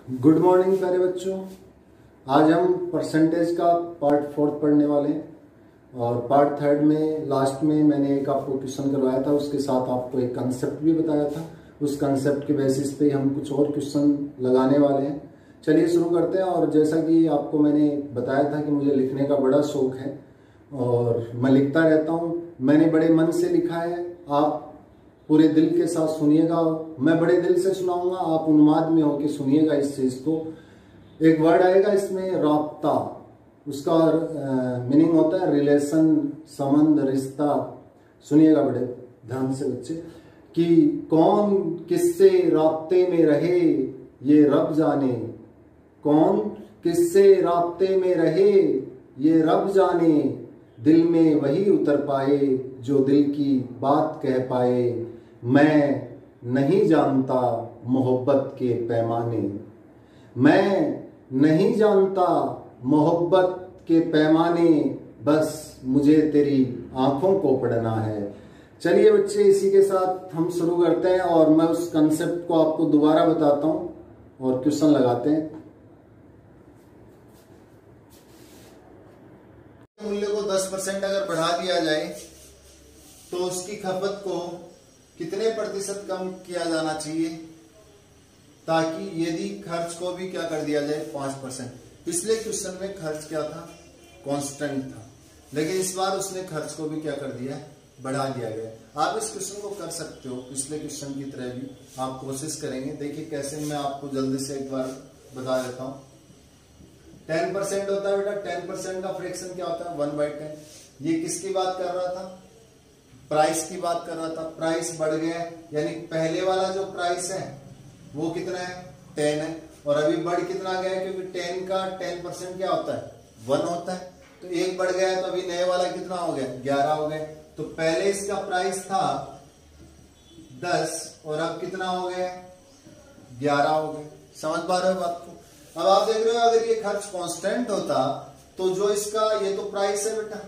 Good morning प्यारे बच्चों। आज हम परसेंटेज का पार्ट 4 पढ़ने वाले हैं और पार्ट 3 में लास्ट में मैंने एक आपको क्वेश्चन करवाया था, उसके साथ आपको एक कंसेप्ट भी बताया था। उस कंसेप्ट के बेसिस पे हम कुछ और क्वेश्चन लगाने वाले हैं। चलिए शुरू करते हैं। और जैसा कि आपको मैंने बताया था कि मुझे लिखने का बड़ा शौक है और मैं लिखता रहता हूँ। मैंने बड़े मन से लिखा है, आप पूरे दिल के साथ सुनिएगा। मैं बड़े दिल से सुनाऊंगा, आप उन्माद में होकर सुनिएगा इस चीज को। एक वर्ड आएगा इसमें राब्ता, उसका मीनिंग होता है रिलेशन, संबंध, रिश्ता। सुनिएगा बड़े ध्यान से बच्चे कि कौन किससे राब्ते में रहे ये रब जाने, कौन किससे राब्ते में रहे ये रब जाने, दिल में वही उतर पाए जो दिल की बात कह पाए। मैं नहीं जानता मोहब्बत के पैमाने, मैं नहीं जानता मोहब्बत के पैमाने, बस मुझे तेरी आंखों को पढ़ना है। चलिए बच्चे, इसी के साथ हम शुरू करते हैं और मैं उस कंसेप्ट को आपको दोबारा बताता हूं और क्वेश्चन लगाते हैं। मूल्य को 10% अगर बढ़ा दिया जाए तो उसकी खपत को कितने प्रतिशत कम किया जाना चाहिए, ताकि यदि खर्च को भी क्या कर दिया जाए 5%। पिछले क्वेश्चन में खर्च क्या था, कांस्टेंट था, लेकिन इस बार उसने खर्च को भी क्या कर दिया, बढ़ा दिया गया। आप इस क्वेश्चन को कर सकते हो पिछले क्वेश्चन की तरह भी, आप कोशिश करेंगे। देखिए कैसे, मैं आपको जल्दी से एक बार बता देता हूं। 10% होता है बेटा, 10% का फ्रैक्शन क्या होता है 1/10। ये किसकी बात कर रहा था, प्राइस की बात कर रहा था। प्राइस बढ़ गया यानी पहले वाला जो प्राइस है वो कितना है 10 है, और अभी बढ़ कितना गया, क्योंकि 10 का 10% क्या होता है 1 होता है। तो एक बढ़ गया तो अभी नए वाला कितना हो गया 11 हो गया। तो पहले इसका प्राइस था 10 और अब कितना हो गया 11 हो गया। समझ पा रहे हो बात को। अब आप देख रहे हो अगर ये खर्च कांस्टेंट होता तो जो इसका ये तो प्राइस है बेटा,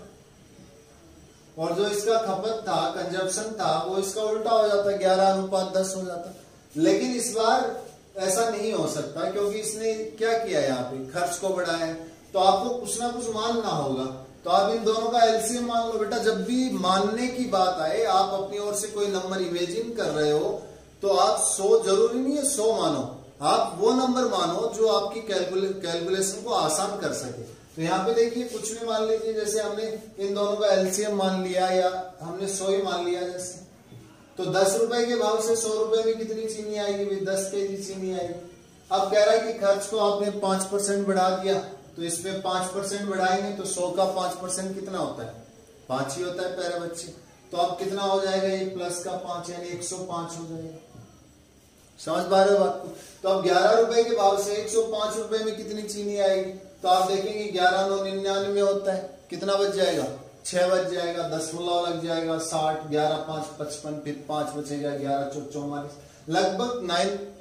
और जो इसका खपत था, कंजप्शन था, वो इसका उल्टा हो जाता, 11:10 हो जाता। लेकिन इस बार ऐसा नहीं हो सकता, क्योंकि इसने क्या किया यहाँ पे, खर्च को बढ़ाया। तो आपको कुछ ना कुछ मानना होगा। तो आप इन दोनों का एलसीएम मान लो बेटा। जब भी मानने की बात आए, आप अपनी ओर से कोई नंबर इमेजिन कर रहे हो तो आप 100, जरूरी नहीं है 100 मानो, आप वो नंबर मानो जो आपकी कैलकुलेशन को आसान कर सके। तो यहाँ पे देखिए कुछ भी मान लीजिए, जैसे हमने इन दोनों का एलसीएम मान लिया या हमने 100 ही मान लिया जैसे, तो 10 रुपए के भाव से 100 रुपए में कितनी चीनी आएगी, 10 केजी चीनी आएगी। अब कह रहा है कि खर्च को आपने 5% बढ़ा दिया, तो इसमें 5% बढ़ाएंगे तो 100 का 5% कितना होता है 5 ही होता है प्यारे बच्चे। तो अब कितना हो जाएगा, ये प्लस का 5 यानी 105 हो जाएगा। समझ पा रहे हो बात को। तो अब 11 रुपए के भाव से 105 रुपए में कितनी चीनी आएगी, तो आप देखेंगे 11×9 = 99 होता है। कितना बच जाएगा 6 बच जाएगा, दशमलव लग जाएगा 60, 11×5 = 55, फिर 5 बचेगा, 11×4 = 44, लगभग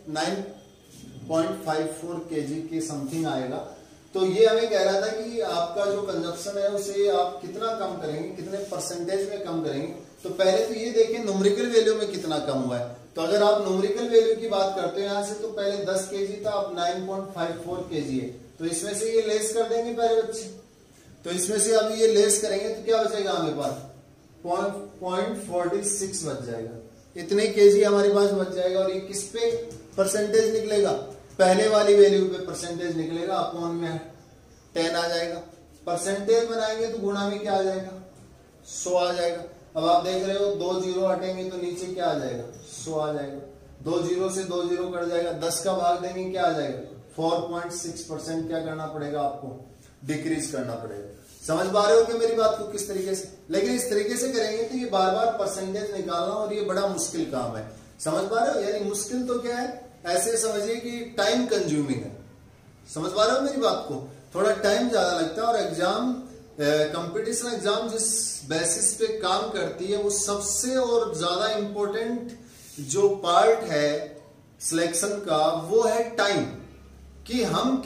9.54 kg के समथिंग आएगा। तो ये हमें कह रहा था कि आपका जो कंजप्शन है उसे आप कितना कम करेंगे, कितने परसेंटेज में कम करेंगे। तो पहले तो ये देखें न्यूमेरिकल वैल्यू में कितना कम हुआ है। तो अगर आप न्यूमेरिकल वैल्यू की बात करते हो यहाँ से, तो पहले 10 kg था, अब 9.54 kg है। तो इसमें से ये लेस कर देंगे पहले बच्चे। तो इसमें से अब ये लेस करेंगे तो क्या बचेगा हमारे पास 0.46 बच जाएगा। इतने केजी हमारे पास बच जाएगा। और ये किस पे परसेंटेज निकलेगा, पहले वाली वैल्यू पे परसेंटेज निकलेगा। अपॉन में 10 आ जाएगा। परसेंटेज बनाएंगे तो गुणा में क्या आ जाएगा 100 आ जाएगा। अब आप देख रहे हो 2 जीरो हटेंगे तो नीचे क्या आ जाएगा 100 आ जाएगा। 2 जीरो से 2 जीरो कट जाएगा, 10 का भाग देंगे क्या आ जाएगा 4.6% क्या करना पड़ेगा आपको, डिक्रीज करना पड़ेगा। समझ पा रहे हो कि मेरी बात को किस तरीके से। लेकिन इस तरीके से करेंगे तो ये बार बार परसेंटेज निकालना और ये बड़ा मुश्किल काम है। समझ पा रहे हो, यानी मुश्किल तो क्या है, ऐसे समझिए कि टाइम कंज्यूमिंग है। समझ पा रहे हो मेरी बात को, थोड़ा टाइम ज्यादा लगता है। और एग्जाम, कंपटीशन एग्जाम जिस बेसिस पे काम करती है, वो सबसे और ज्यादा इंपॉर्टेंट जो पार्ट है सिलेक्शन का वो है टाइम। कि हम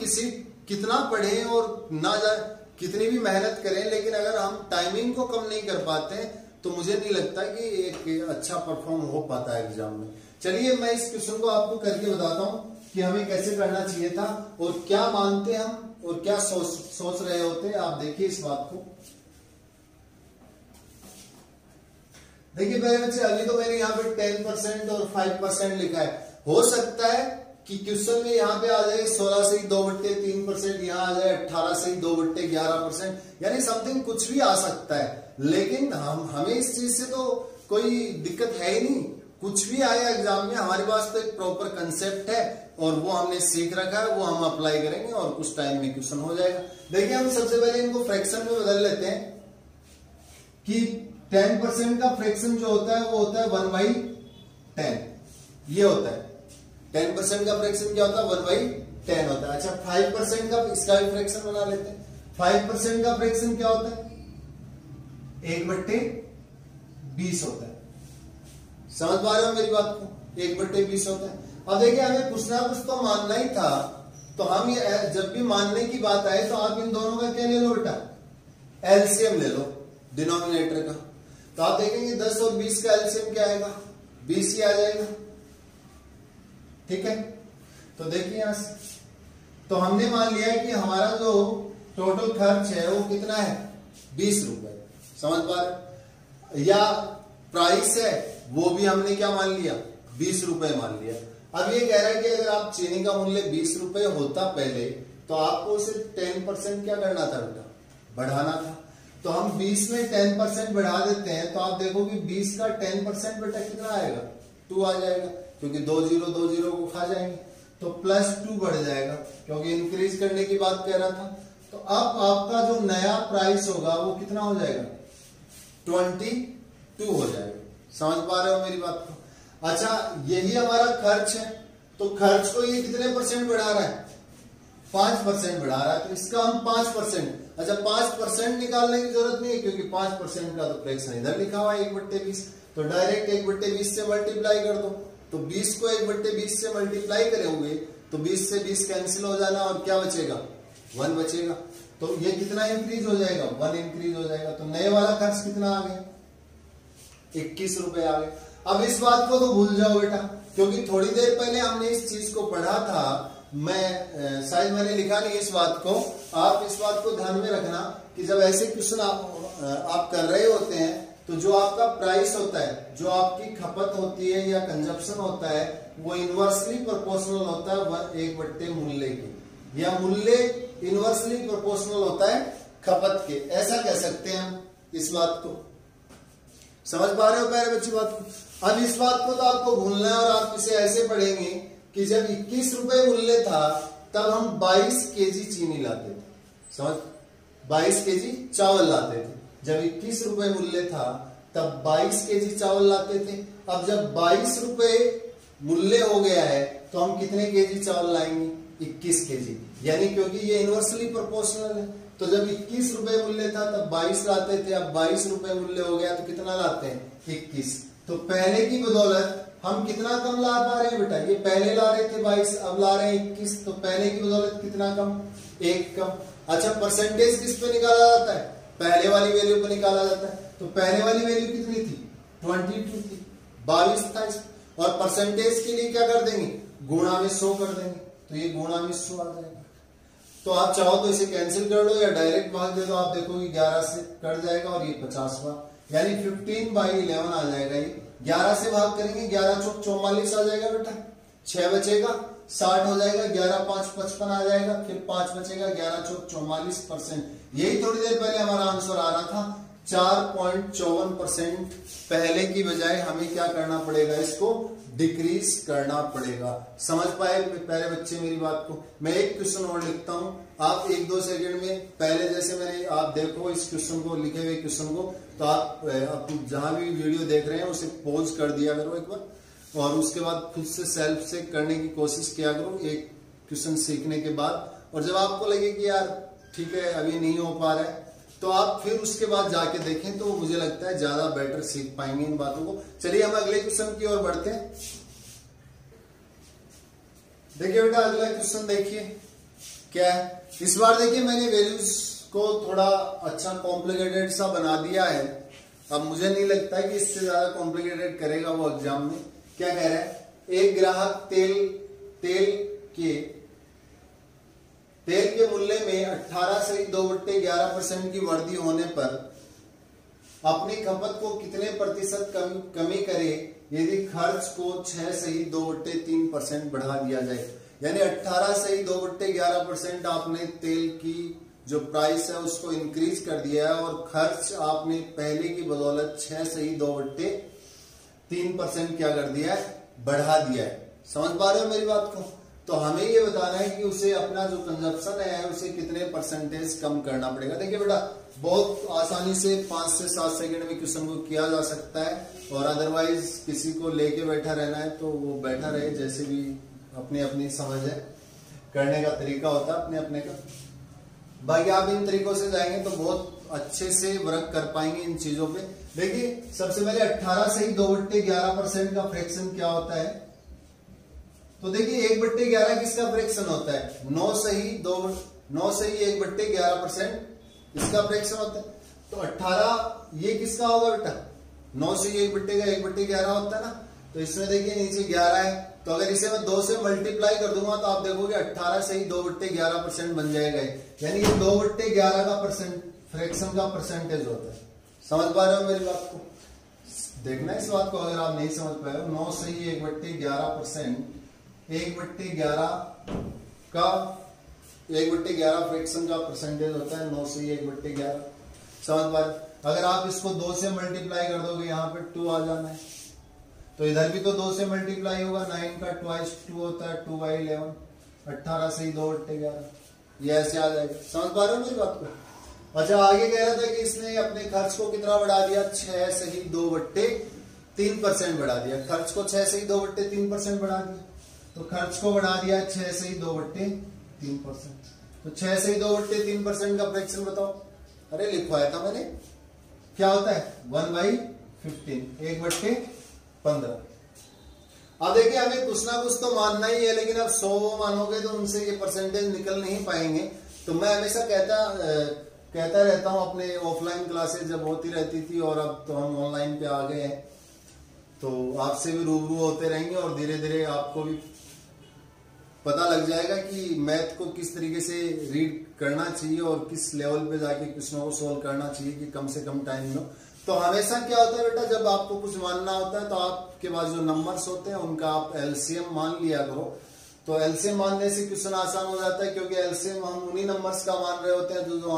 कितना पढ़ें और ना जाए, कितनी भी मेहनत करें, लेकिन अगर हम टाइमिंग को कम नहीं कर पाते हैं तो मुझे नहीं लगता कि एक अच्छा परफॉर्म हो पाता है एग्जाम में। चलिए मैं इस क्वेश्चन को आपको करके बताता हूं। कि हमें कैसे करना चाहिए था और क्या मानते हम और क्या सोच रहे होते। आप देखिए इस बात को। देखिए मेरे बच्चे, अभी तो मैंने यहाँ पे 10% और 5% लिखा है। हो सकता है कि क्वेश्चन में यहाँ पे आ जाए 16 से ही 2/3%, यहाँ आ जाए 18 से ही 2/11%, यानी समथिंग कुछ भी आ सकता है। लेकिन हमें इस चीज से तो कोई दिक्कत है ही नहीं। कुछ भी आया एग्जाम में, हमारे पास तो एक प्रॉपर कंसेप्ट है और वो हमने सीख रखा है, वो हम अप्लाई करेंगे और कुछ टाइम में क्वेश्चन हो जाएगा। देखिए हम सबसे पहले इनको फ्रैक्शन में बदल लेते हैं कि 10% का फ्रैक्शन जो होता है वो होता है 1/10, ये होता है। 10% का फ्रैक्शन क्या होता है? 1/10 होता है। अच्छा 5% का, इसका भी फ्रैक्शन बना लेते हैं। 5% का फ्रैक्शन क्या होता है? 1/20 होता है। समझ पा रहे हो मेरी बात को? 1/20 होता है। अब देखिए हमें कुछ ना कुछ तो मानना ही था, तो हम ये जब भी मानने की बात आए तो आप इन दोनों का क्या ले लो बेटा? एलसीएम ले लो डिनोमिनेटर का। तो आप देखेंगे 10 और 20 का एलसीएम क्या आएगा? 20 ही आ जाएगा। ठीक है, तो देखिए यहां से तो हमने मान लिया है कि हमारा जो टोटल खर्च है वो कितना है? 20 रुपए। समझ पा रहे? या प्राइस है वो भी हमने क्या मान लिया? 20 रुपए मान लिया। अब ये कह रहा है कि अगर आप चीनी का मूल्य 20 रुपए होता पहले, तो आपको उसे 10% क्या करना था बेटा? बढ़ाना था। तो हम 20 में 10% बढ़ा देते हैं, तो आप देखो कि 20 का 10% बेटा कितना आएगा? 2 आ जाएगा, क्योंकि 2 0 को खा जाएंगे, तो +2 बढ़ जाएगा, क्योंकि इंक्रीज करने की बात कह रहा था। तो अब आपका जो नया प्राइस होगा वो कितना हो जाएगा? 22 हो जाएगा। समझ पा रहे हो मेरी बात को? अच्छा यही हमारा खर्च है, तो खर्च को ये कितने % बढ़ा रहा है? 5% बढ़ा रहा है, तो इसका हम 5%। अच्छा 5% निकालने की जरूरत नहीं है, क्योंकि 5% का तो फ्रैक्शन इधर लिखा हुआ है 1/20, तो डायरेक्ट 1/20 से मल्टीप्लाई कर दो। तो 20 को 1/20 से मल्टीप्लाई करोगे तो 20 से 20 कैंसिल हो जाना और क्या बचेगा? 1 बचेगा। तो ये कितना इंक्रीज हो जाएगा? 1 इंक्रीज हो जाएगा। तो नए वाला खर्च कितना आ गया? 21 रुपए आ गए। अब इस बात को तो भूल जाओ बेटा, क्योंकि थोड़ी देर पहले हमने इस चीज को पढ़ा था। मैं शायद मैंने लिखा नहीं इस बात को। आप इस बात को ध्यान में रखना कि जब ऐसे क्वेश्चन आप कर रहे होते हैं, तो जो आपका प्राइस होता है, जो आपकी खपत होती है या कंजप्शन होता है, वो इनवर्सली प्रोपोर्शनल होता है 1 मूल्य के, या मूल्य इनवर्सली प्रोपोर्शनल होता है खपत के। ऐसा कह सकते हैं हम इस बात को। समझ पा रहे हो प्यारे बच्ची बात को? अब इस बात को तो आपको भूलना है, और आप इसे ऐसे पढ़ेंगे कि जब 21 रुपए मूल्य था तब हम 22 केजी चीनी लाते थे। समझ? 22 केजी चावल लाते थे। जब 21 रुपए मूल्य था तब 22 केजी चावल लाते थे। अब जब 22 रुपए मूल्य हो गया है तो हम कितने केजी चावल लाएंगे? 21 केजी, यानी क्योंकि ये इनवर्सली प्रोपोर्शनल है। तो जब 21 रुपए मूल्य था तब 22 लाते थे, अब 22 रुपए मूल्य हो गया तो कितना लाते हैं? 21। तो पहले की बदौलत हम कितना कम ला पा रहे हैं बेटा? ये पहले ला रहे थे 22, अब ला रहे हैं 21, तो पहले की बदौलत कितना कम? 1 कम। अच्छा परसेंटेज किस पे निकाला जाता है? पहले वाली वैल्यू पे निकाला जाता है। तो पहले वाली वैल्यू कितनी थी? 22 थी, 22 था। और परसेंटेज के लिए क्या कर देंगे? गुणा में 100 कर देंगे, तो ये गुणा में 100 आ जाएगा। तो आप चाहो तो इसे कैंसिल कर लो या डायरेक्ट भाग दे दो। आप देखोगे 11 से कट जाएगा और ये 50वां, यानी 15/11 आ जाएगा। ये 11 से भाग करेंगे, 11 चौक 44 आ जाएगा बेटा, 6 बचेगा, 60 हो जाएगा, 11 5 55 आ जाएगा, फिर 5 बचेगा, 11 चौक 44%। यही थोड़ी देर पहले हमारा आंसर आ रहा था 4.54%। पहले की बजाय हमें क्या करना पड़ेगा? इसको डिक्रीज करना पड़ेगा। समझ पाए प्यारे बच्चे मेरी बात को? मैं एक क्वेश्चन और लिखता हूं, आप 1-2 सेकंड में पहले जैसे मैंने, आप देखो इस क्वेश्चन को, लिखे हुए क्वेश्चन को, तो आप जहां भी वीडियो देख रहे हैं उसे पॉज कर दिया करो एक बार, और उसके बाद खुद से सेल्फ से करने की कोशिश किया करो एक क्वेश्चन सीखने के बाद। और जब आपको लगे कि यार ठीक है अभी नहीं हो पा रहा है, तो आप फिर उसके बाद जाके देखें, तो मुझे लगता है ज्यादा बेटर सीख पाएंगे इन बातों को। चलिए हम अगले क्वेश्चन की ओर बढ़ते हैं। देखिए बेटा अगला क्वेश्चन देखिए क्या है। इस बार देखिए मैंने वैल्यूज को थोड़ा अच्छा कॉम्प्लिकेटेड सा बना दिया है। अब मुझे नहीं लगता कि इससे ज्यादा कॉम्प्लिकेटेड करेगा वो एग्जाम में। क्या कह रहा है? एक ग्राहक तेल कि तेल के मूल्य में 18.2/11% की वृद्धि होने पर अपनी खपत को कितने प्रतिशत कमी करे यदि खर्च को 6.2/3% बढ़ा दिया जाए। यानी 18.2/11% आपने तेल की जो प्राइस है उसको इंक्रीज कर दिया है और खर्च आपने पहले की बदौलत 6.2/3% क्या कर दिया है, बढ़ा दिया है। समझ पा रहे हो मेरी बात को? तो हमें ये बताना है कि उसे अपना जो कंजप्शन है उसे कितने परसेंटेज कम करना पड़ेगा। देखिए बेटा, बहुत आसानी से 5 से 7 सेकंड में क्वेश्चन को किया जा सकता है, और अदरवाइज किसी को लेके बैठा रहना है तो वो बैठा रहे, जैसे भी अपनी अपनी समझ है, करने का तरीका होता है अपने अपने का। बाकी आप इन तरीकों से जाएंगे तो बहुत अच्छे से वर्क कर पाएंगे इन चीजों पे। देखिए सबसे पहले 18.2/11% का फ्रैक्शन क्या होता है, तो देखिए 1/11 किसका फ्रैक्शन होता है, 9/1/11% इसका फ्रैक्शन होता है। तो 18 ये किसका होगा बेटा, 9/1/11 होता है ना। तो इसमें देखिए नीचे 11 है, तो अगर इसे मैं 2 से मल्टीप्लाई कर दूंगा तो आप देखोगे 18.2/11% बन जाएगा। यानी ये 2/11 का फ्रैक्शन का परसेंटेज होता है। समझ पा रहे हो मेरी बात को? देखना इस बात को, अगर आप नहीं समझ पाए हो। 9/1/11% 1/11 का 1/11 फ्रैक्शन का परसेंटेज होता है 9/1/11। समझ पा रहे? अगर आप इसको 2 से मल्टीप्लाई कर दोगे, यहाँ पे 2 आ जाना है, तो इधर भी तो 2 से मल्टीप्लाई होगा, 9 का 2 होता है 2/11, 18.2/11, ये ऐसे आ जाएगा। समझ पा रहे हो मेरी बात को? अच्छा, आगे कह रहा था कि इसने अपने खर्च को कितना बढ़ा दिया, 6.2/3% बढ़ा दिया। खर्च को 6.2/3% बढ़ा दिया, तो खर्च को बढ़ा दिया 6.2/3%। तो 6.2/3% का फ्रैक्शन बताओ। अरे लिखवाया था मैंने, क्या होता है 1/15, 1/15। अब देखिए हमें कुछ ना कुछ तो मानना ही है, लेकिन अब 100 मानोगे तो उनसे ये परसेंटेज निकल नहीं पाएंगे। तो मैं हमेशा कहता रहता हूं, अपने ऑफलाइन क्लासेस जब होती रहती थी और अब तो हम ऑनलाइन पे आ गए हैं, तो आपसे भी रूबरू होते रहेंगे और धीरे धीरे आपको भी पता लग जाएगा कि मैथ को किस तरीके से रीड करना चाहिए और किस लेवल पे जाके क्वेश्चनों को सोल्व करना चाहिए कि कम से कम टाइम में। तो हमेशा क्या होता है बेटा, जब आपको कुछ मानना होता है तो आपके पास जो नंबर्स होते हैं उनका आप एलसीएम मान लिया करो। तो एलसीएम मानने से क्वेश्चन आसान हो जाता है, क्योंकि एलसीएम हम उन्हीं नंबर्स का मान रहे होते हैं जो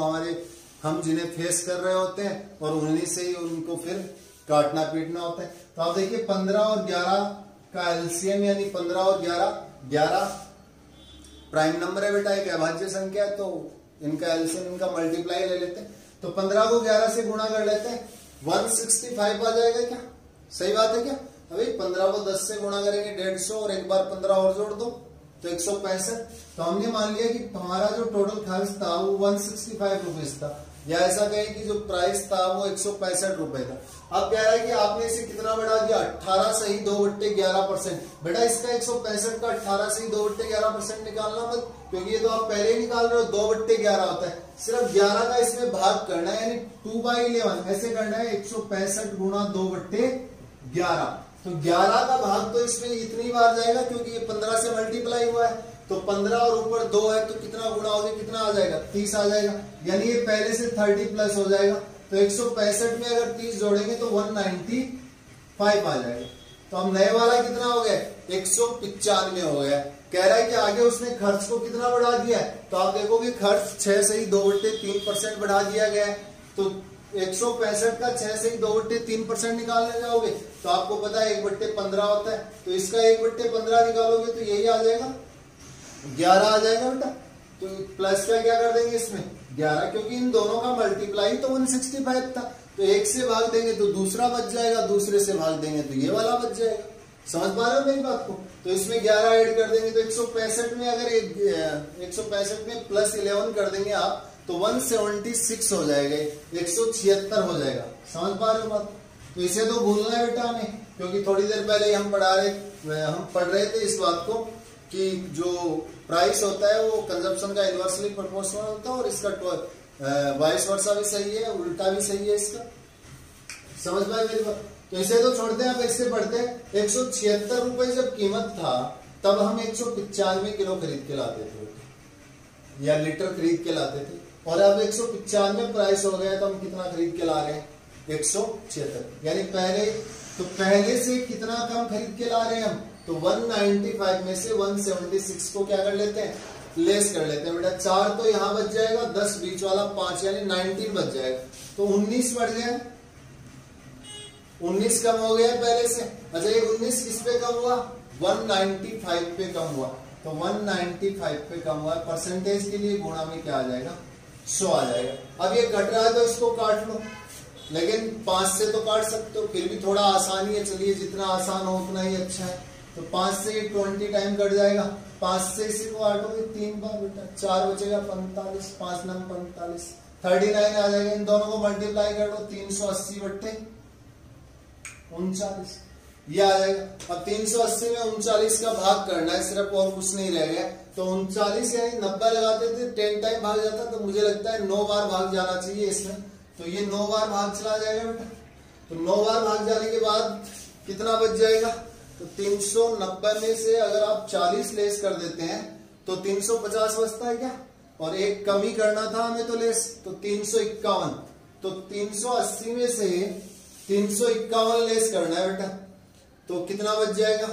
हम जिन्हें फेस कर रहे होते हैं, और उन्हीं से ही उनको फिर काटना पीटना होता है। तो आप देखिए 15 और 11 का एलसीएम, यानी 15 और 11 प्राइम नंबर है बेटा, एक अभाज्य संख्या है, तो इनका एलसीएम, इनका मल्टीप्लाई ले लेते हैं। तो 15 को 11 से गुणा कर लेते हैं, 165 आ जाएगा। क्या सही बात है क्या? अभी 15 को 10 से गुणा करेंगे 150, और एक बार 15 और जोड़ दो तो 165। तो हमने मान लिया कि हमारा जो टोटल खर्च था वो 165 रुपीज था, या ऐसा कहें कि जो प्राइस था वो 165 रुपए था। अब कह रहा है कि आपने इसे कितना बढ़ा दिया, 18.2/11%। बेटा इसका 165 का 18.2/11% निकालना मत, क्योंकि ये तो आप पहले ही निकाल रहे हो, 2/11 होता है। सिर्फ 11 का इसमें भाग करना है, यानी 2/11 ऐसे करना है, 165 गुणा 2/11। तो 11 का भाग तो इसमें इतनी बार जाएगा क्योंकि ये 15 से मल्टीप्लाई हुआ है। तो 15 और ऊपर 2 है तो कितना गुणा हो गया, कितना आ जाएगा, 30 आ जाएगा। यानी ये पहले से 30 प्लस हो जाएगा। तो 165 में अगर 30 जोड़ेंगे तो 195 आ जाएगा। तो अब नए वाला कितना हो गया, 195 हो गया। कह रहा है कि आगे उसने खर्च को कितना बढ़ा दिया है, तो आप देखोगे खर्च 6.2/3% बढ़ा दिया गया है। तो 165 का 6.2/3% निकालने जाओगे तो आपको पता है 1/15 होता है, तो इसका 1/15 निकालोगे तो यही आ जाएगा, 11 आ जाएगा बेटा। तो प्लस का क्या कर देंगे इसमें 11, क्योंकि इन दोनों का मल्टीप्लाई तो 165 था, तो एक से भाग देंगे तो दूसरा बच जाएगा, दूसरे से भाग देंगे तो ये वाला बच जाएगा। समझ पा रहे हो मेरी बात को? तो इसमें 11 ऐड कर देंगे तो 165 में, अगर 165 में प्लस 11 कर देंगे आप तो 176 हो जाएगा, 176 हो जाएगा। समझ पा रहे हो बात? तो इसे तो भूलना है बेटा हमें, क्योंकि थोड़ी देर पहले हम पढ़ रहे थे इस बात को कि जो प्राइस होता है वो कंजप्शन का इनवर्सली प्रोपोर्शनल होता है, और इसका वाइस वर्सा भी सही है, उल्टा भी सही है इसका। समझ पाए मेरी बात? तो इसे तो छोड़ते हैं, अब इससे पढ़ते हैं। 176 रुपए जब कीमत था तब हम 195 किलो खरीद के लाते थे या लीटर खरीद के लाते थे, और अब 195 प्राइस हो गया तो हम कितना खरीद के ला रहे हैं? 176। यानी पहले से कितना कम खरीद के ला रहे हैं हम? तो 195 में से 176 को क्या कर लेते हैं? लेस कर लेते हैं बेटा। 4 तो यहाँ बच जाएगा, 10 बीच वाला 5 यानी 19 बच जाएगा, तो 19 बढ़ गया, 19 कम हो गया पहले से। अच्छा ये 19 किस पे कम हुआ? 195 पे कम हुआ, तो 195 पे कम हुआ, परसेंटेज के लिए गुणा में क्या आ जाएगा? 100 आ जाएगा। अब ये घट रहा है तो इसको काट लो, लेकिन 5 से तो काट सकते हो, फिर भी थोड़ा आसानी है, चलिए जितना आसान हो उतना ही अच्छा है। तो 5 से 20 टाइम कट जाएगा, 5 से इसी को काटोगे 3 बार बेटा, 4 बचेगा 45, 5 9 45, 39 आ जाएगा। इन दोनों को मल्टीप्लाई कर लो, 380 बट्टे 39 ये आ जाएगा। अब 380 में 39 का भाग करना है सिर्फ, और कुछ नहीं रह गया। तो 39 यानी 90 लगाते थे, 10 टाइम भाग जाता, तो मुझे लगता है 9 बार भाग जाना चाहिए इसमें, तो ये 9 बार भाग चला जाएगा बेटा। तो 9 बार भाग जाने के बाद कितना बच जाएगा? तो 390 में से अगर आप 40 लेस कर देते हैं तो 350 बचता है क्या? और एक कमी करना था हमें तो लेस, तो 351। तो 380 में से 351 लेस करना है बेटा, तो कितना बच जाएगा?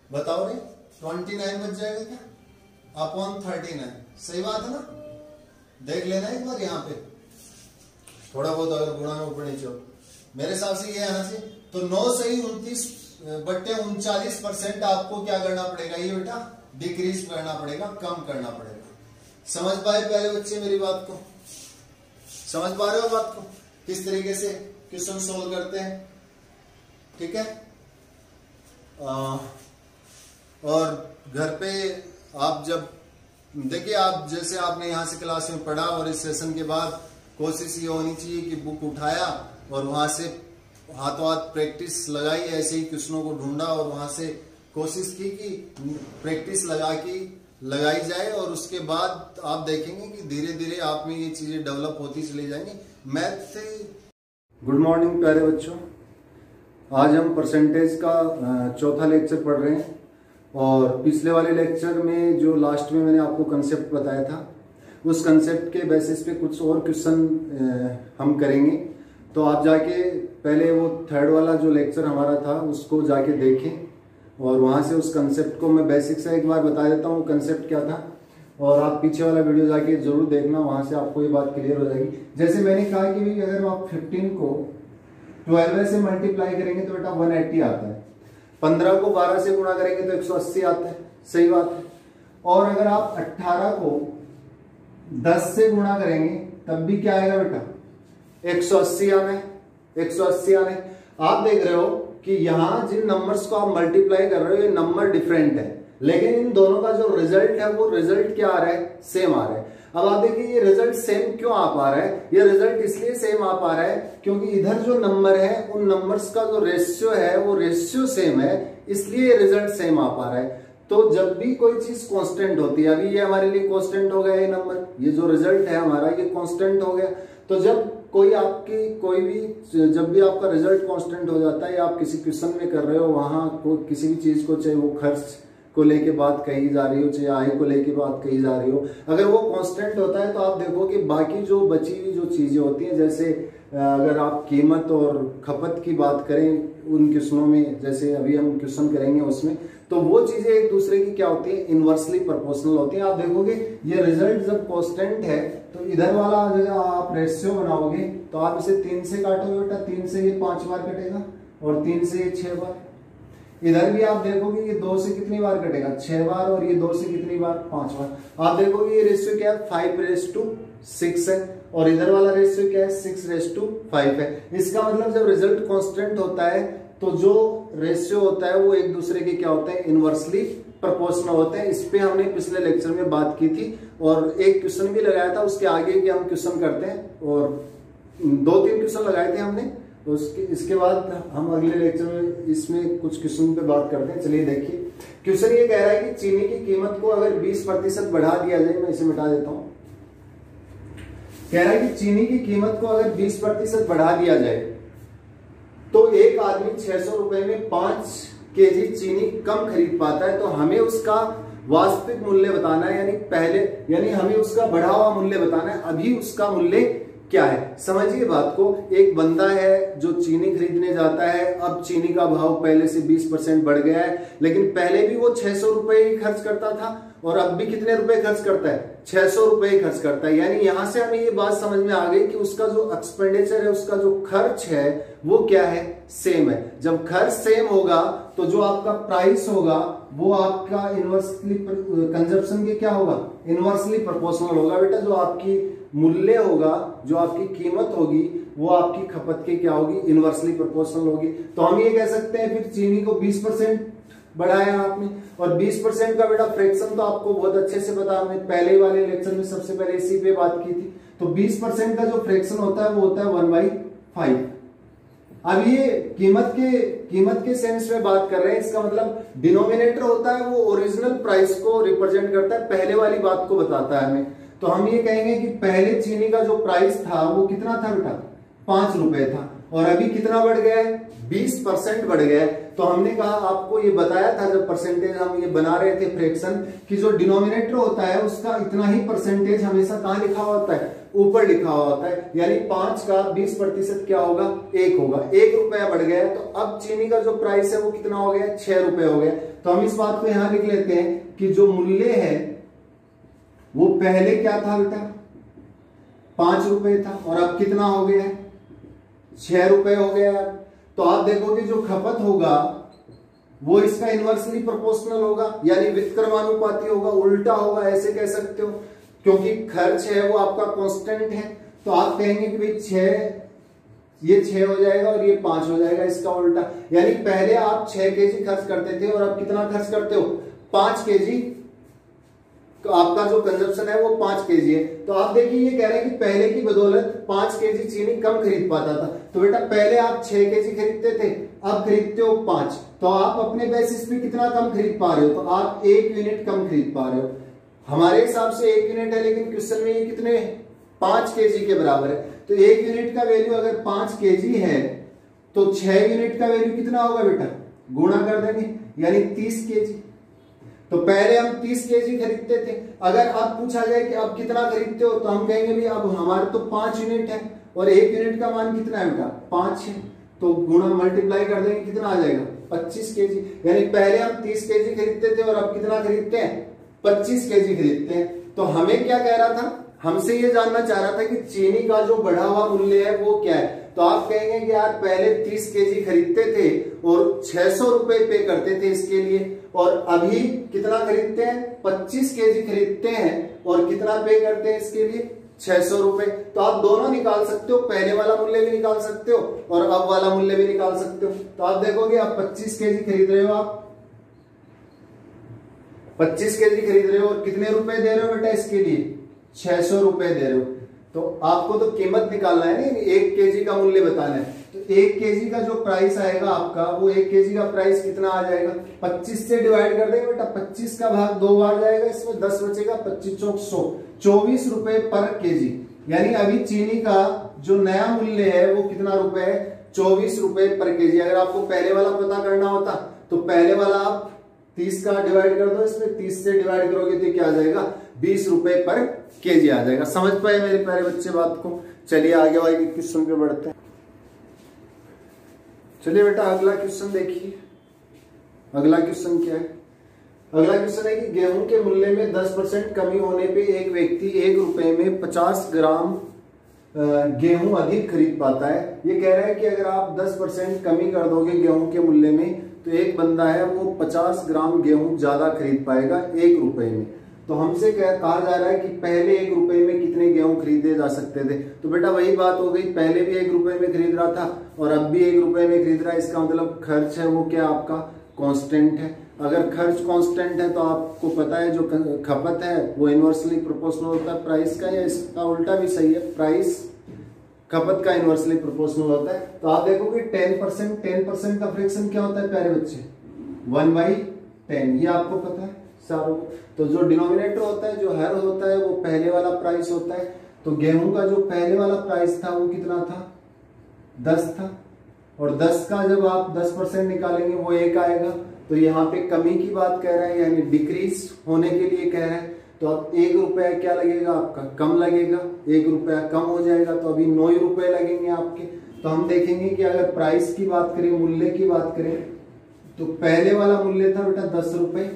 बताओ रे, 29 बच जाएगा क्या? अपॉन 39, सही बात है ना? देख लेना एक बार यहाँ पे, थोड़ा बहुत अगर गुणा में ऊपर नीचे हो, मेरे हिसाब से ये आना चाहिए। तो 9 सही 29 बट्टे 39% आपको क्या करना पड़ेगा? ये बेटा डिक्रीज करना पड़ेगा, कम करना पड़ेगा। समझ पाए पहले बच्चे मेरी बात को? समझ पा रहे हो बात को? किस तरीके से क्वेश्चन सोल्व करते हैं, ठीक है? और घर पे आप जब देखिए, आप जैसे आपने यहाँ से क्लास में पढ़ा और इस सेशन के बाद कोशिश ये होनी चाहिए कि बुक उठाया और वहां से हाथों हाथ प्रैक्टिस लगाई, ऐसे ही क्वेश्चनों को ढूंढा और वहां से कोशिश की कि प्रैक्टिस लगाई जाए, और उसके बाद आप देखेंगे कि धीरे धीरे आप में ये चीजें डेवलप होती चली जाएंगी। मैथ से गुड मॉर्निंग प्यारे बच्चों, आज हम परसेंटेज का चौथा लेक्चर पढ़ रहे हैं, और पिछले वाले लेक्चर में जो लास्ट में मैंने आपको कंसेप्ट बताया था, उस कंसेप्ट के बेसिस पे कुछ और क्वेश्चन हम करेंगे। तो आप जाके पहले वो थर्ड वाला जो लेक्चर हमारा था उसको जाके देखें, और वहाँ से उस कंसेप्ट को मैं बेसिक से एक बार बता देता हूँ कंसेप्ट क्या था, और आप पीछे वाला वीडियो जाके जरूर देखना, वहाँ से आपको ये बात क्लियर हो जाएगी। जैसे मैंने कहा कि भाई अगर आप 15 को 12 से मल्टीप्लाई करेंगे तो बेटा 180 आता है, 15 को 12 से गुणा करेंगे तो 180 आता है, सही बात है। और अगर आप 18 को 10 से गुणा करेंगे तब भी क्या आएगा बेटा? 180 आना है, 180 आना है। आप देख रहे हो कि यहाँ जिन नंबर्स को आप मल्टीप्लाई कर रहे हो ये नंबर डिफरेंट है, लेकिन इन दोनों का जो रिजल्ट है वो रिजल्ट क्या आ रहा है? सेम आ रहा है। अब आप देखिए ये रिजल्ट सेम क्यों आ पा रहा है? ये रिजल्ट इसलिए सेम आ पा रहा है क्योंकि इधर जो नंबर है उन नंबर्स का जो रेशियो है वो रेशियो सेम है, इसलिए रिजल्ट सेम आ पा रहा है। तो जब भी कोई चीज कांस्टेंट होती है, अभी ये हमारे लिए कांस्टेंट हो गया, ये नंबर, ये जो रिजल्ट है हमारा ये कांस्टेंट हो गया। तो जब जब भी आपका रिजल्ट कांस्टेंट हो जाता है, या आप किसी क्वेश्चन में कर रहे हो, वहां किसी भी चीज को, चाहे वो खर्च को लेके बात कही जा रही हो, चाहे आय को लेके बात कही जा रही हो, अगर वो कांस्टेंट होता है तो आप देखो कि बाकी जो बची हुई जो चीजें होती हैं, जैसे अगर आप कीमत और खपत की बात करें उन क्वेश्चनों में, जैसे अभी हम क्वेश्चन करेंगे उसमें, तो वो चीजें एक दूसरे की क्या होती है? इनवर्सली प्रोपोर्शनल होती हैं। आप देखोगे ये रिजल्ट जब कांस्टेंट है तो इधर वाला जब आप रेशियो बनाओगे तो आप इसे 3 से काटोगे बेटा, 3 से ये 5 बार कटेगा, और 3 से ये 6 बार। इधर भी आप देखोगे ये 2 से कितनी बार कटेगा? 6 बार, और ये 2 से कितनी बार? 5 बार। आप देखोगे ये रेशियो क्या है? 5:6 है, और इधर वाला रेशियो क्या है? 6:5 है। इसका मतलब जब रिजल्ट कांस्टेंट होता है तो जो रेशियो होता है वो एक दूसरे के क्या होते हैं? इनवर्सली प्रोपोर्शनल होते हैं। इस पे हमने पिछले लेक्चर में बात की थी, और एक क्वेश्चन भी लगाया था, उसके आगे भी हम क्वेश्चन करते हैं, और 2-3 क्वेश्चन लगाए थे हमने। तो इसके बाद हम अगले लेक्चर में इसमें कुछ क्वेश्चन पे बात करते हैं। चलिए देखिए, क्वेश्चन ये कह रहा है कि चीनी की कीमत को अगर 20% बढ़ा दिया जाए, मैं इसे मिटा देता हूं। कह रहा है कि चीनी की कीमत को अगर 20% बढ़ा दिया जाए तो एक आदमी 600 रुपए में 5 केजी चीनी कम खरीद पाता है, तो हमें उसका वास्तविक मूल्य बताना है, यानी हमें उसका बढ़ा हुआ मूल्य बताना है, अभी उसका मूल्य क्या है। समझिए बात को, एक बंदा है जो चीनी खरीदने जाता है, अब चीनी का भाव पहले से 20% बढ़ गया है, लेकिन पहले भी वो 600 रुपए ही खर्च करता था और अब भी कितने रुपए खर्च करता है, 600 रुपए ही खर्च करता है। यानी यहां से हमें ये बात समझ में आ गई कि उसका जो एक्सपेंडिचर है, उसका जो खर्च है वो क्या है, सेम है। जब खर्च सेम होगा तो जो आपका प्राइस होगा वो आपका इनवर्सली कंजप्शन के क्या होगा, इनवर्सली प्रोपोर्शनल होगा बेटा। जो आपकी मूल्य होगा, जो आपकी कीमत होगी, वो आपकी खपत के क्या होगी, इनवर्सली प्रोपोर्शनल होगी। तो हम ये कह सकते हैं फिर चीनी को 20% बढ़ाया आपने, और 20% का बेटा फ्रैक्शन तो आपको बहुत अच्छे से पता, हमने पहले वाले लेक्चर में सबसे पहले इसी पे बात की थी। तो 20% का जो फ्रैक्शन होता है वो होता है 1/5। अब ये कीमत के सेंस में बात कर रहे हैं, इसका मतलब डिनोमिनेटर होता है वो ओरिजिनल प्राइस को रिप्रेजेंट करता है, पहले वाली बात को बताता है हमें। तो हम ये कहेंगे कि पहले चीनी का जो प्राइस था वो कितना था बेटा, 5 रुपए था, और अभी कितना बढ़ गया है, 20% बढ़ गया है। तो हमने कहा, आपको ये बताया था जब परसेंटेज हम ये बना रहे थे फ्रैक्शन, कि जो डिनोमिनेटर होता है उसका इतना ही परसेंटेज हमेशा कहां लिखा हुआ होता है, ऊपर लिखा हुआ होता है। यानी 5 का 20% क्या होगा, 1 होगा। 1 रुपया बढ़ गया, तो अब चीनी का जो प्राइस है वो कितना हो गया, 6 रुपए हो गया। तो हम इस बात को यहां लिख लेते हैं कि जो मूल्य है वो पहले क्या था बेटा, 5 रुपए था, और अब कितना हो गया, 6 रुपए हो गया। तो आप देखोगे जो खपत होगा वो इसका इनवर्सली प्रोपोर्शनल होगा, यानी व्युत्क्रमानुपाती होगा, उल्टा होगा, ऐसे कह सकते हो, क्योंकि खर्च है वो आपका कांस्टेंट है। तो आप कहेंगे कि भाई 6, ये 6 हो जाएगा और ये 5 हो जाएगा, इसका उल्टा। यानी पहले आप 6 केजी खर्च करते थे और अब कितना खर्च करते हो, 5 केजी। तो आपका जो कंजप्शन है वो 5 केजी है। तो आप देखिए ये कह रहे हैं कि पहले की बदौलत 5 केजी चीनी कम खरीद पाता था। तो बेटा पहले आप 6 केजी खरीदते थे, अब खरीदते हो 5, तो आप अपने बेसिस पे कितना कम खरीद पा रहे हो, तो आप 1 यूनिट कम खरीद पा रहे हो। हमारे हिसाब से 1 यूनिट है, लेकिन क्वेश्चन में ये कितने, 5 केजी के बराबर है। तो 1 यूनिट का वैल्यू अगर 5 केजी है तो 6 यूनिट का वैल्यू कितना होगा बेटा, गुणा कर देंगे, यानी 30 केजी। तो पहले हम 30 केजी खरीदते थे, अगर अब पूछा जाए कि अब कितना खरीदते हो, तो हम कहेंगे भी अब हमारे तो 5 यूनिट है और 1 यूनिट का मान कितना है बेटा, 5 है। तो गुणा मल्टीप्लाई कर देंगे, कितना आ जाएगा, 25 केजी। यानी पहले हम 30 केजी खरीदते थे और अब कितना खरीदते हैं, 25 केजी खरीदते हैं। तो हमें क्या कह रहा था, हमसे ये जानना चाह रहा था कि चीनी का जो बढ़ा हुआ मूल्य है वो क्या है। तो आप कहेंगे कि यार पहले 30 केजी खरीदते थे और 600 रुपए पे करते थे इसके लिए, और अभी कितना खरीदते हैं, 25 केजी खरीदते हैं और कितना पे करते हैं इसके लिए, 600 रुपए। तो आप दोनों निकाल सकते हो, पहले वाला मूल्य भी निकाल सकते हो और अब वाला मूल्य भी निकाल सकते हो। तो आप देखोगे आप 25 केजी खरीद रहे हो, आप 25 केजी खरीद रहे हो और कितने रुपए दे रहे हो बेटा इसके लिए, 600 रुपए दे रहे हो। तो आपको तो कीमत निकालना है ना, 1 केजी का मूल्य बताना है। तो 1 केजी का जो प्राइस आएगा आपका, वो 1 केजी का प्राइस कितना आ जाएगा, 25 से डिवाइड कर देंगे बेटा, 25 का भाग 2 बार जाएगा, इसमें 10 बचेगा, 25 चौक 100, 24 रुपए पर केजी। यानी अभी चीनी का जो नया मूल्य है वो कितना रुपए है, 24 रुपए पर केजी। अगर आपको पहले वाला पता करना होता तो पहले वाला आप 30 का डिवाइड कर दो, इसमें 30 से डिवाइड करोगे तो क्या आ जाएगा, 20 रुपए पर केजी आ जाएगा। समझ पाए मेरे प्यारे बच्चे बात को। चलिए आगे वाले क्वेश्चन पे बढ़ते हैं। चलिए बेटा अगला क्वेश्चन देखिए। अगला क्वेश्चन क्या है, अगला क्वेश्चन है कि गेहूं के मूल्य में 10% कमी होने पे एक व्यक्ति 1 रुपए में 50 ग्राम गेहूं अधिक खरीद पाता है। ये कह रहा है कि अगर आप 10% कमी कर दोगे गेहूं के मूल्य में तो एक बंदा है वो 50 ग्राम गेहूं ज्यादा खरीद पाएगा 1 रुपए में। तो हमसे कहा जा रहा है कि पहले 1 रुपए में कितने गेहूं खरीदे जा सकते थे। तो बेटा वही बात हो गई, पहले भी 1 रुपए में खरीद रहा था और अब भी 1 रुपए में खरीद रहा है। इसका मतलब खर्च है वो क्या आपका कांस्टेंट है। अगर खर्च कांस्टेंट है तो आपको पता है जो खपत है वो इनवर्सली प्रोपोर्शनल होता है प्राइस का, या इसका उल्टा भी सही है, प्राइस खपत का इनवर्सली प्रोपोर्शनल होता है। तो आप देखोगे 10% का फ्रैक्शन क्या होता है प्यारे बच्चे, 1/10, ये आपको पता है सारों। तो जो डिनोमिनेटर होता है, जो हर होता है, वो पहले वाला प्राइस होता है। तो गेहूं का जो पहले वाला प्राइस था वो कितना था, 10 था, और 10 का जब आप 10% निकालेंगे वो 1 आएगा। तो यहाँ पे कमी की बात कह रहा है, यानी डिक्रीज होने के लिए कह रहा है। तो अब 1 रुपया क्या लगेगा आपका, कम लगेगा, 1 रुपया कम हो जाएगा, तो अभी 9 रुपए लगेंगे आपके। तो हम देखेंगे कि अगर प्राइस की बात करें, मूल्य की बात करें, तो पहले वाला मूल्य था बेटा 10 रुपए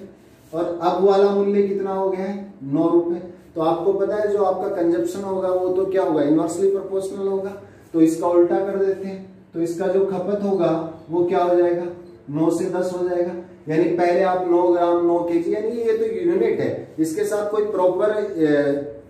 और अब वाला मूल्य कितना हो गया है, 9 रुपए। तो आपको पता है जो आपका कंजप्शन होगा वो तो क्या होगा, इनवर्सली प्रोपोर्शनल होगा। तो इसका उल्टा कर देते हैं, तो इसका जो खपत होगा वो क्या हो जाएगा, 9 से 10 हो जाएगा। यानी पहले आप 9 ग्राम 9 केजी, यानी ये तो यूनिट है, इसके साथ कोई प्रॉपर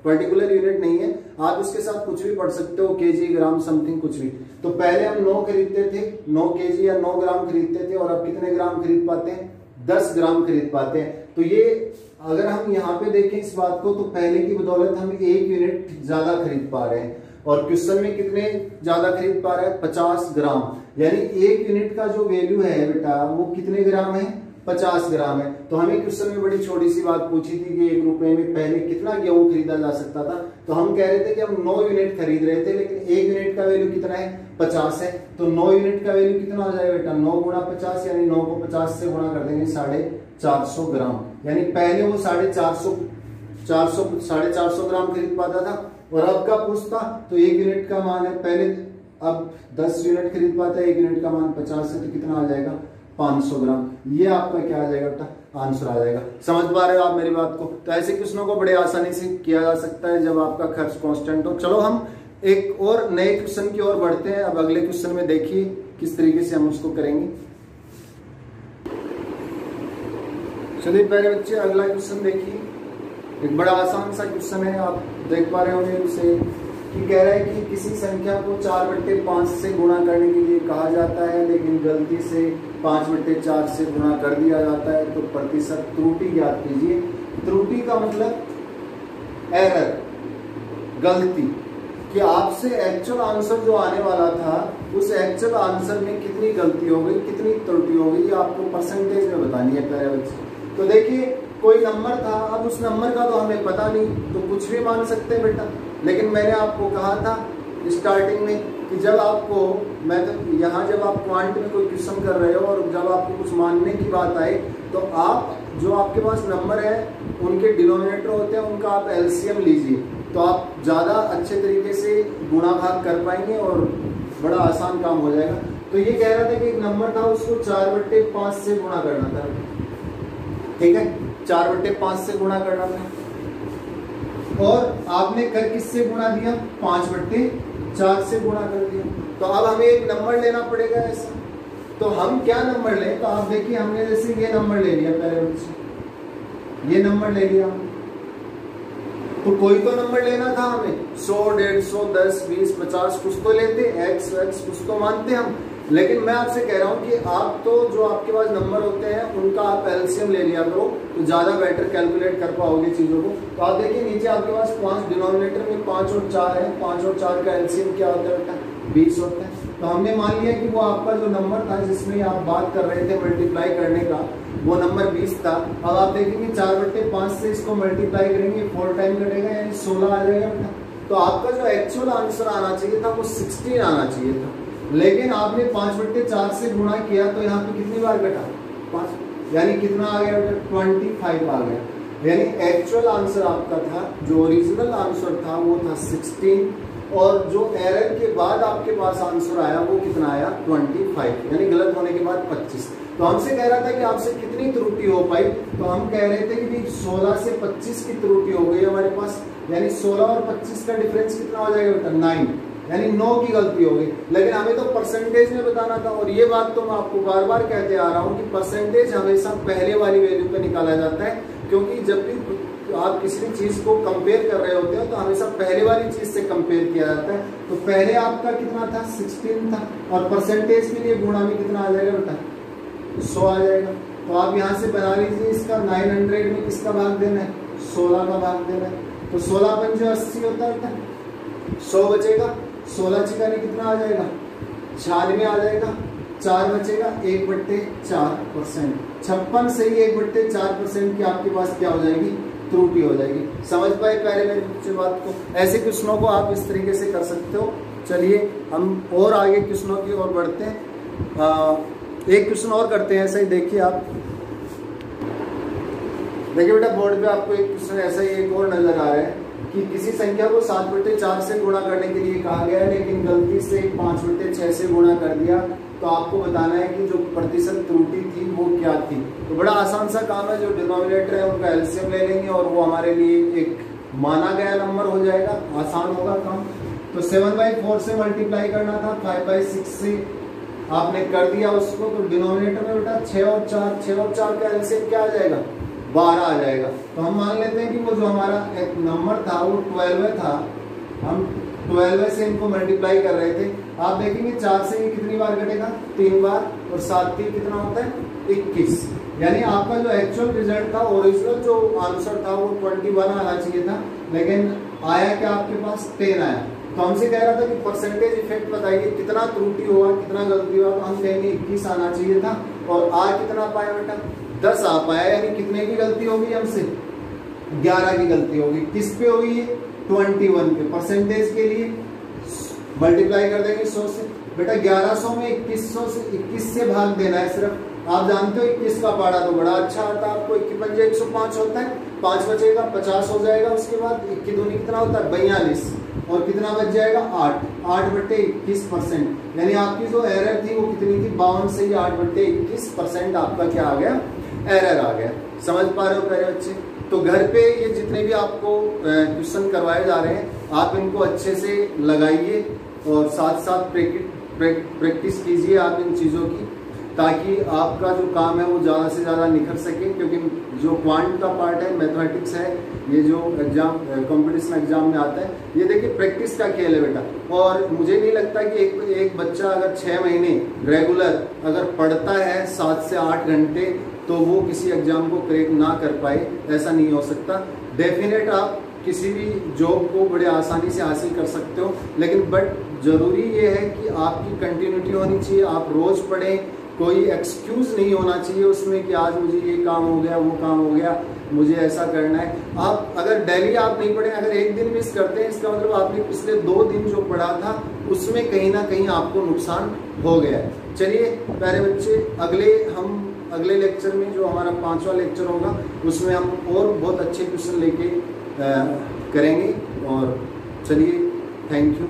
पर्टिकुलर यूनिट नहीं है, आप इसके साथ कुछ भी पढ़ सकते हो, केजी, ग्राम, समथिंग कुछ भी। तो पहले हम 9 खरीदते थे, 9 केजी या 9 ग्राम खरीदते थे, और अब कितने ग्राम खरीद पाते हैं, 10 ग्राम खरीद पाते हैं। तो ये अगर हम यहाँ पे देखें इस बात को, तो पहले की बदौलत हम 1 यूनिट ज्यादा खरीद पा रहे हैं। और क्वेश्चन में कितने ज्यादा खरीद पा रहे हैं, 50 ग्राम। यानी 1 यूनिट का जो वैल्यू है बेटा वो कितने ग्राम है, 50 ग्राम है। तो हमें क्वेश्चन में बड़ी छोटी सी बात पूछी थी कि 1 रुपए में पहले कितना गेहूं खरीदा जा सकता था। तो हम कह रहे थे कि हम 9 यूनिट खरीद रहे थे, लेकिन 1 यूनिट का वैल्यू कितना है, 50 है। तो 9 यूनिट का वैल्यू कितना हो जाएगा बेटा, 9 गुणा 50, यानी 9 को 50 से गुणा कर देंगे 450 ग्राम। यानी पहले वो 450 ग्राम खरीद पाता था, और अब का पूछता तो 1 यूनिट का मान है पहले, अब 10 यूनिट खरीद पाता है, 1 यूनिट का मान 50 है, तो कितना आ जाएगा, 500 ग्राम। ये आपका क्या आ जाएगा बेटा, आंसर आ जाएगा। समझ पा रहे हो आप मेरी बात को। तो ऐसे क्वेश्चनों को बड़े आसानी से किया जा सकता है जब आपका खर्च कांस्टेंट हो। चलो हम एक और नए क्वेश्चन की ओर बढ़ते हैं। अब अगले क्वेश्चन में देखिए किस तरीके से हम उसको करेंगे। चलिए पहले बच्चे अगला क्वेश्चन देखिए, एक बड़ा आसान सा क्वेश्चन है, आप देख पा रहे होंगे उसे, कि कह रहा है कि किसी संख्या को 4/5 से गुणा करने के लिए कहा जाता है, लेकिन गलती से 5/4 से गुणा कर दिया जाता है, तो प्रतिशत त्रुटि ज्ञात कीजिए। त्रुटि का मतलब एरर, गलती, कि आपसे एक्चुअल आंसर जो आने वाला था उस एक्चुअल आंसर में कितनी गलती हो गई, कितनी त्रुटि हो गई, आपको परसेंटेज में बतानी है प्यारे बच्चे। तो देखिए कोई नंबर था, अब उस नंबर का तो हमें पता नहीं, तो कुछ भी मान सकते हैं बेटा। लेकिन मैंने आपको कहा था स्टार्टिंग में कि जब आपको, मैं तो यहाँ जब आप क्वांट में कोई क्वेश्चन कर रहे हो और जब आपको कुछ मानने की बात आए, तो आप जो आपके पास नंबर है उनके डिनोमिनेटर होते हैं, उनका आप एलसीएम लीजिए, तो आप ज्यादा अच्छे तरीके से गुणा भाग कर पाएंगे और बड़ा आसान काम हो जाएगा। तो ये कह रहा था कि एक नंबर था, उसको 4/5 से गुणा करना था, ठीक है, 4/5 से गुणा करना था, और आपने कर किससे गुणा दिया, 5/4 से गुणा कर दिया। तो अब हमें एक नंबर लेना पड़ेगा ऐसा। तो हम क्या नंबर लें, तो आप देखिए हमने जैसे ये नंबर ले लिया, पहले बच्चे ये नंबर ले लिया, तो कोई तो नंबर लेना था हमें, 100, 150, 10, 20, 50 कुछ तो लेते, एक्स कुछ तो मानते हम। लेकिन मैं आपसे कह रहा हूं कि आप तो जो आपके पास नंबर होते हैं उनका आप एलसीएम ले लिया करो, तो ज्यादा बेटर कैलकुलेट कर पाओगे चीजों को। तो आप देखिए नीचे आपके पास 5 डिनोमिनेटर में 5 और 4 है, 5 और 4 का एलसीएम क्या होता है बेटा, 20 होता है। तो हमने मान लिया कि वो आपका जो नंबर था जिसमें आप बात कर रहे थे मल्टीप्लाई करने का, वो नंबर 20 था। अब आप देखेंगे 4/5 से इसको मल्टीप्लाई करेंगे, 4 टाइम कटेगा, यानी 16 आ जाएगा बेटा। तो आपका जो एक्चुअल आंसर आना चाहिए था वो 16 आना चाहिए था, लेकिन आपने 5/4 से गुणा किया, तो यहाँ पे कितनी बार घटा, 5, यानी कितना आ गया बेटा, 25 आ गया। यानी एक्चुअल आंसर आपका था, जो ओरिजिनल आंसर था वो था 16, और जो एरर के बाद आपके पास आंसर आया वो कितना आया, 25, यानी गलत होने के बाद 25। तो हमसे कह रहा था कि आपसे कितनी त्रुटि हो पाई, तो हम कह रहे थे कि 16 से 25 की त्रुटि हो गई हमारे पास, यानी 16 और 25 का डिफरेंस कितना हो जाएगा बेटा, 9, यानी 9 की गलती हो गई। लेकिन हमें तो परसेंटेज में बताना था, और ये बात तो मैं आपको बार बार कहते आ रहा हूँ कि परसेंटेज हमेशा पहले वाली वैल्यू पे निकाला जाता है, क्योंकि जब भी आप किसी भी चीज को कंपेयर कर रहे होते हो तो हमेशा पहले वाली चीज से कंपेयर किया जाता है। तो पहले आपका कितना था, 16 था, और परसेंटेज के लिए गुणा में कितना आ जाएगा बेटा, 100 आ जाएगा। तो आप यहाँ से बना लीजिए, इसका 900 में किसका भाग देना है, 16 का भाग देना है। तो 16 पंजे 80 होता है, 100 बचेगा, 16 चिकाने कितना आ जाएगा, 96 आ जाएगा, 4 बचेगा, 1/4%। 56 से ही 1/4% की आपके पास क्या हो जाएगी, त्रुटि हो जाएगी। समझ पाए प्यारे मेरे बच्चे बात को। ऐसे क्वेश्चनों को आप इस तरीके से कर सकते हो। चलिए हम और आगे क्वेश्चनों की ओर बढ़ते हैं। एक क्वेश्चन और करते हैं, ऐसा ही देखिए आप। देखिए बेटा बोर्ड पे आपको एक क्वेश्चन ऐसा ही एक और नजर आ रहा है कि किसी संख्या को 7/4 से गुणा करने के लिए कहा गया है, लेकिन गलती से 5/6 से गुणा कर दिया। तो आपको बताना है कि जो प्रतिशत त्रुटि थी वो क्या थी। तो बड़ा आसान सा काम है, जो डिनोमिनेटर है उनका एलसीएम ले लेंगे और वो हमारे लिए एक माना गया नंबर हो जाएगा, आसान होगा काम। तो 7/4 से मल्टीप्लाई करना था, 5/6 से आपने कर दिया उसको। तो डिनोमिनेटर में बेटा 6 और 4 का एलसीएम क्या आ जाएगा, 12 आ जाएगा। तो हम मान लेते हैं कि वो जो हमारा एक नंबर था वो 12 था, हम 12 से इनको मल्टीप्लाई कर रहे थे। आप देखेंगे 4 से ये कितनी बार घटेगा, 3 बार, और 7 3 कितना होता है, 21। यानी आपका जो एक्चुअल रिजल्ट था, ओरिजिनल जो आंसर था वो 21 आना चाहिए था, लेकिन आया क्या आपके पास, 10 आया। तो हमसे कह रहा था कि परसेंटेज इफेक्ट बताइए, कितना त्रुटि हुआ, कितना गलती हुआ। तो हम कहेंगे 21 आना चाहिए था, और आ कितना पाया बेटा, 10 आ पाया। यानी कितने की गलती होगी हमसे, 11 की गलती होगी। किस पे होगी ये, 21 पे। परसेंटेज के लिए मल्टीप्लाई कर देंगे 100 से। बेटा 1100 में 21 से भाग देना है सिर्फ। आप जानते हो 21 का पाड़ा तो बड़ा अच्छा आता है आपको, 21 105 होता है, 5 बचेगा 50 हो जाएगा। उसके बाद 21 दूनी कितना होता है, 42, और कितना बच जाएगा, 8/21%। यानी आपकी जो एरर थी वो कितनी थी, 52 से 8/21% आपका क्या आ गया, एरर आ गया। समझ पा रहे हो प्यारे बच्चे। तो घर पे ये जितने भी आपको क्वेश्चन करवाए जा रहे हैं, आप इनको अच्छे से लगाइए और साथ साथ प्रैक्टिस कीजिए आप इन चीज़ों की, ताकि आपका जो काम है वो ज़्यादा से ज़्यादा निखर सके। क्योंकि जो क्वांट का पार्ट है, मैथमेटिक्स है, ये जो एग्जाम कंपटीशन एग्जाम में आता है, ये देखिए प्रैक्टिस का खेल है बेटा। और मुझे नहीं लगता कि एक बच्चा अगर 6 महीने रेगुलर अगर पढ़ता है 7 से 8 घंटे, तो वो किसी एग्जाम को क्रैक ना कर पाए, ऐसा नहीं हो सकता। डेफिनेट आप किसी भी जॉब को बड़े आसानी से हासिल कर सकते हो, लेकिन बट जरूरी ये है कि आपकी कंटिन्यूटी होनी चाहिए। आप रोज पढ़ें, कोई एक्सक्यूज नहीं होना चाहिए उसमें कि आज मुझे ये काम हो गया, वो काम हो गया, मुझे ऐसा करना है। आप अगर डेली आप नहीं पढ़ें, अगर एक दिन मिस करते हैं, इसका मतलब आपने पिछले 2 दिन जो पढ़ा था उसमें कहीं ना कहीं आपको नुकसान हो गया है। चलिए प्यारे बच्चे, अगले लेक्चर में जो हमारा 5वां लेक्चर होगा उसमें हम और बहुत अच्छे क्वेश्चन लेके करेंगे। और चलिए, थैंक यू।